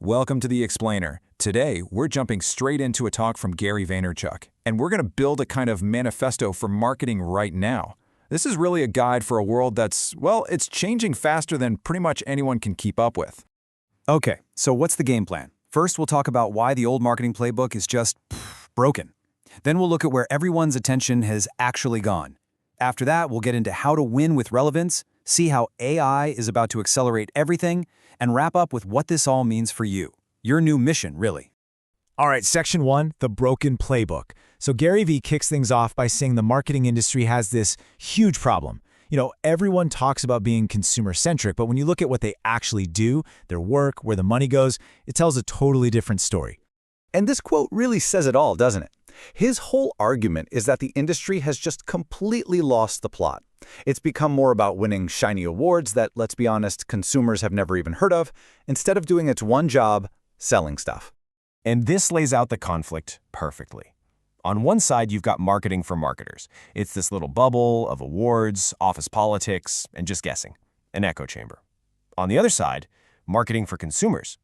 Welcome to The Explainer. Today, we're jumping straight into a talk from Gary Vaynerchuk, and we're going to build a kind of manifesto for marketing right now. This is really a guide for a world that's, well, it's changing faster than pretty much anyone can keep up with. Okay, so what's the game plan? First, we'll talk about why the old marketing playbook is just broken. Then we'll look at where everyone's attention has actually gone. After that, we'll get into how to win with relevance, see how AI is about to accelerate everything, and wrap up with what this all means for you. Your new mission, really. All right, section 1, the broken playbook. So Gary Vee kicks things off by saying the marketing industry has this huge problem. Everyone talks about being consumer-centric, but when you look at what they actually do, their work, where the money goes, it tells a totally different story. And this quote really says it all, doesn't it? His whole argument is that the industry has just completely lost the plot. It's become more about winning shiny awards that, let's be honest, consumers have never even heard of, instead of doing its one job, selling stuff. And this lays out the conflict perfectly. On one side, you've got marketing for marketers. It's this little bubble of awards, office politics, and just guessing, an echo chamber. On the other side, marketing for consumers.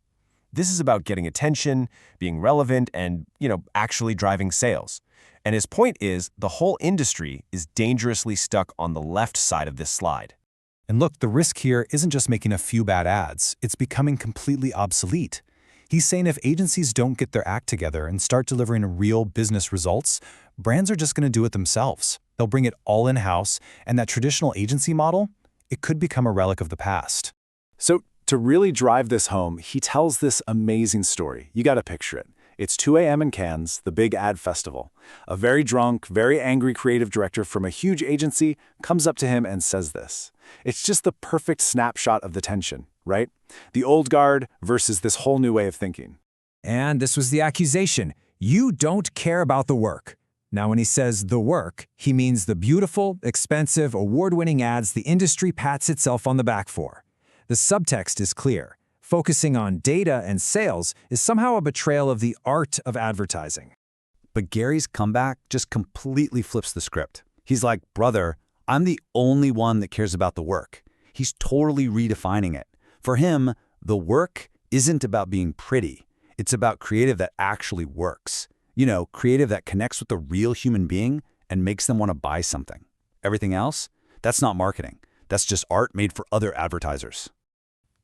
This is about getting attention, being relevant, and, actually driving sales. And his point is the whole industry is dangerously stuck on the left side of this slide. And look, the risk here isn't just making a few bad ads. It's becoming completely obsolete. He's saying if agencies don't get their act together and start delivering real business results, brands are just going to do it themselves. They'll bring it all in-house, and that traditional agency model, it could become a relic of the past. So to really drive this home, he tells this amazing story. You got to picture it. It's 2 a.m. in Cannes, the big ad festival. A very drunk, very angry creative director from a huge agency comes up to him and says this. It's just the perfect snapshot of the tension, right? The old guard versus this whole new way of thinking. And this was the accusation. You don't care about the work. Now, when he says the work, he means the beautiful, expensive, award-winning ads the industry pats itself on the back for. The subtext is clear. Focusing on data and sales is somehow a betrayal of the art of advertising. But Gary's comeback just completely flips the script. He's like, brother, I'm the only one that cares about the work. He's totally redefining it. For him, the work isn't about being pretty. It's about creative that actually works. Creative that connects with the real human being and makes them want to buy something. Everything else, that's not marketing. That's just art made for other advertisers.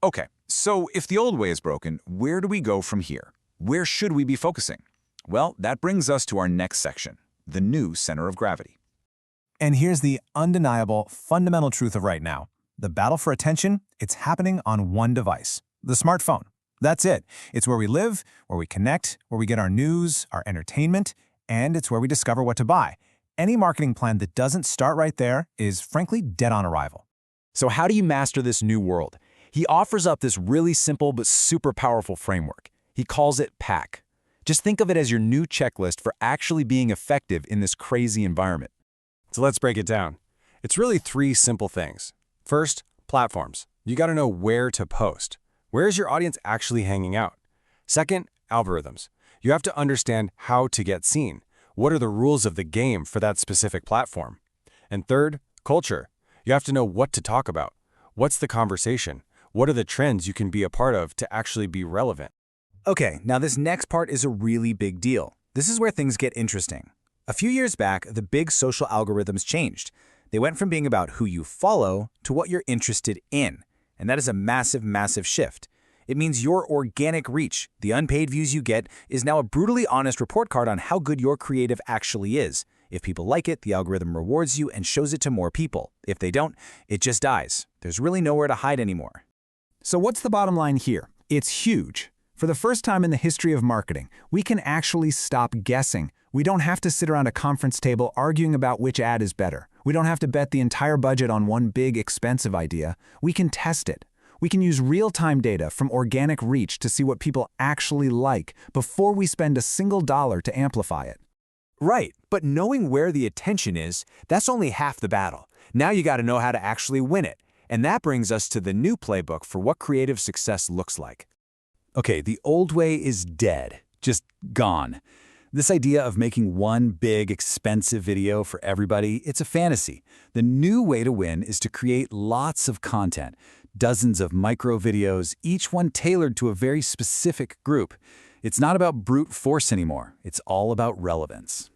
Okay, so if the old way is broken, where do we go from here? Where should we be focusing? Well, that brings us to our next section, the new center of gravity. And here's the undeniable, fundamental truth of right now. The battle for attention, it's happening on one device, the smartphone. That's it. It's where we live, where we connect, where we get our news, our entertainment, and it's where we discover what to buy. Any marketing plan that doesn't start right there is, frankly, dead on arrival. So how do you master this new world? He offers up this really simple but super powerful framework. He calls it PAC. Just think of it as your new checklist for actually being effective in this crazy environment. So let's break it down. It's really 3 simple things. First, platforms. You got to know where to post. Where is your audience actually hanging out? Second, algorithms. You have to understand how to get seen. What are the rules of the game for that specific platform? And third, culture. You have to know what to talk about. What's the conversation? What are the trends you can be a part of to actually be relevant? Okay, now this next part is a really big deal. This is where things get interesting. A few years back, the big social algorithms changed. They went from being about who you follow to what you're interested in. And that is a massive, massive shift. It means your organic reach, the unpaid views you get, is now a brutally honest report card on how good your creative actually is. If people like it, the algorithm rewards you and shows it to more people. If they don't, it just dies. There's really nowhere to hide anymore. So what's the bottom line here? It's huge. For the first time in the history of marketing, we can actually stop guessing. We don't have to sit around a conference table arguing about which ad is better. We don't have to bet the entire budget on one big, expensive idea. We can test it. We can use real-time data from organic reach to see what people actually like before we spend a single dollar to amplify it. Right, but knowing where the attention is, that's only half the battle. Now you got to know how to actually win it. And that brings us to the new playbook for what creative success looks like. Okay, the old way is dead, just gone. This idea of making one big, expensive video for everybody, it's a fantasy. The new way to win is to create lots of content. Dozens of micro videos, each one tailored to a very specific group. It's not about brute force anymore. It's all about relevance.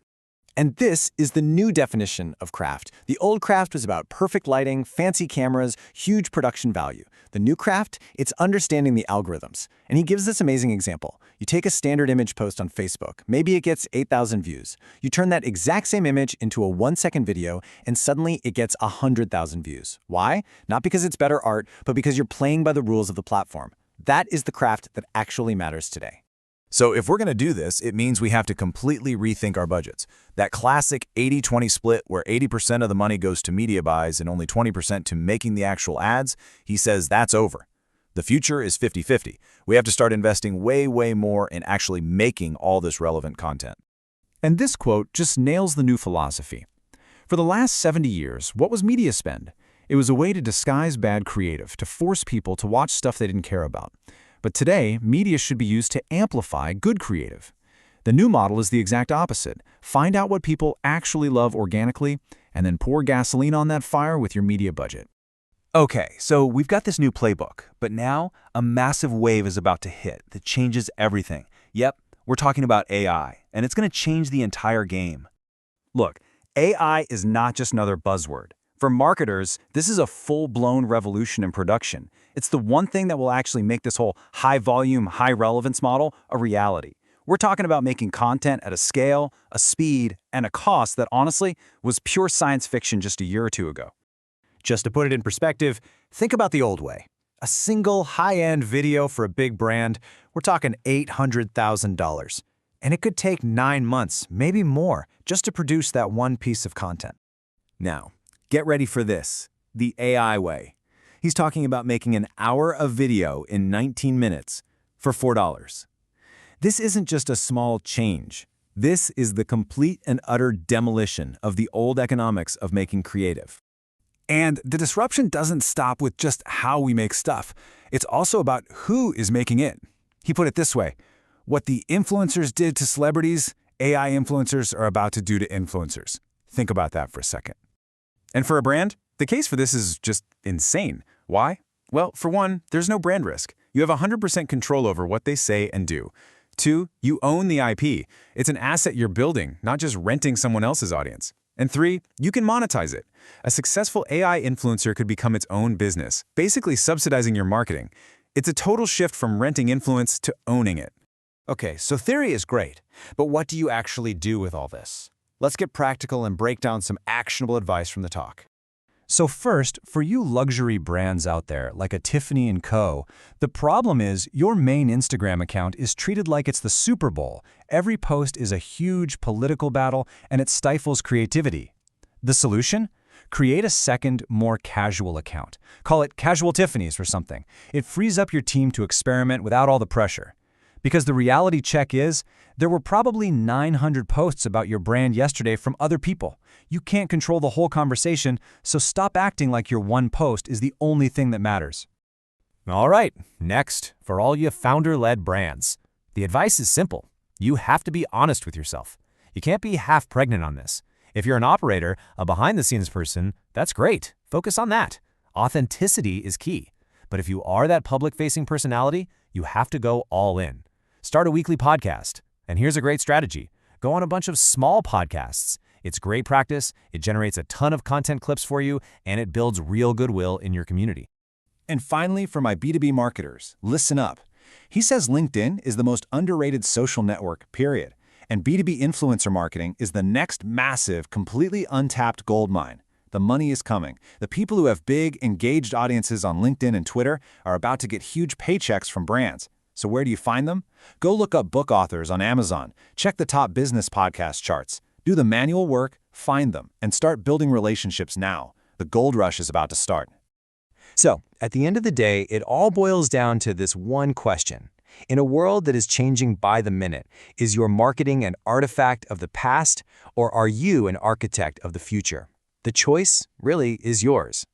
And this is the new definition of craft. The old craft was about perfect lighting, fancy cameras, huge production value. The new craft, it's understanding the algorithms. And he gives this amazing example. You take a standard image post on Facebook. Maybe it gets 8,000 views. You turn that exact same image into a 1-second video, and suddenly it gets 100,000 views. Why? Not because it's better art, but because you're playing by the rules of the platform. That is the craft that actually matters today. So if we're going to do this, it means we have to completely rethink our budgets. That classic 80-20 split where 80% of the money goes to media buys and only 20% to making the actual ads, he says that's over. The future is 50-50. We have to start investing way, way more in actually making all this relevant content. And this quote just nails the new philosophy. For the last 70 years, what was media spend? It was a way to disguise bad creative, to force people to watch stuff they didn't care about. But today, media should be used to amplify good creative. The new model is the exact opposite. Find out what people actually love organically, and then pour gasoline on that fire with your media budget. Okay, so we've got this new playbook, but now a massive wave is about to hit that changes everything. Yep, we're talking about AI, and it's going to change the entire game. Look, AI is not just another buzzword. For marketers, this is a full-blown revolution in production. It's the one thing that will actually make this whole high-volume, high-relevance model a reality. We're talking about making content at a scale, a speed, and a cost that honestly was pure science fiction just a year or two ago. Just to put it in perspective, think about the old way. A single high-end video for a big brand, we're talking $800,000. And it could take 9 months, maybe more, just to produce that one piece of content. Now, get ready for this, the AI way. He's talking about making an hour of video in 19 minutes for $4. This isn't just a small change. This is the complete and utter demolition of the old economics of making creative. And the disruption doesn't stop with just how we make stuff. It's also about who is making it. He put it this way: what the influencers did to celebrities, AI influencers are about to do to influencers. Think about that for a second. And for a brand, the case for this is just insane. Why? Well, for one, there's no brand risk. You have 100% control over what they say and do. 2, you own the IP. It's an asset you're building, not just renting someone else's audience. And 3, you can monetize it. A successful AI influencer could become its own business, basically subsidizing your marketing. It's a total shift from renting influence to owning it. Okay, so theory is great, but what do you actually do with all this? Let's get practical and break down some actionable advice from the talk. So first, for you luxury brands out there, like a Tiffany & Co., the problem is your main Instagram account is treated like it's the Super Bowl. Every post is a huge political battle, and it stifles creativity. The solution? Create a second, more casual account. Call it Casual Tiffany's or something. It frees up your team to experiment without all the pressure. Because the reality check is, there were probably 900 posts about your brand yesterday from other people. You can't control the whole conversation, so stop acting like your one post is the only thing that matters. All right, next, for all you founder-led brands. The advice is simple. You have to be honest with yourself. You can't be half pregnant on this. If you're an operator, a behind-the-scenes person, that's great. Focus on that. Authenticity is key. But if you are that public-facing personality, you have to go all in. Start a weekly podcast. And here's a great strategy. Go on a bunch of small podcasts. It's great practice, it generates a ton of content clips for you, and it builds real goodwill in your community. And finally, for my B2B marketers, listen up. He says LinkedIn is the most underrated social network, period. And B2B influencer marketing is the next massive, completely untapped gold mine. The money is coming. The people who have big, engaged audiences on LinkedIn and Twitter are about to get huge paychecks from brands. So where do you find them? Go look up book authors on Amazon. Check the top business podcast charts. Do the manual work, find them, and start building relationships now. The gold rush is about to start. So, at the end of the day, it all boils down to this one question. In a world that is changing by the minute, is your marketing an artifact of the past, or are you an architect of the future? The choice really is yours.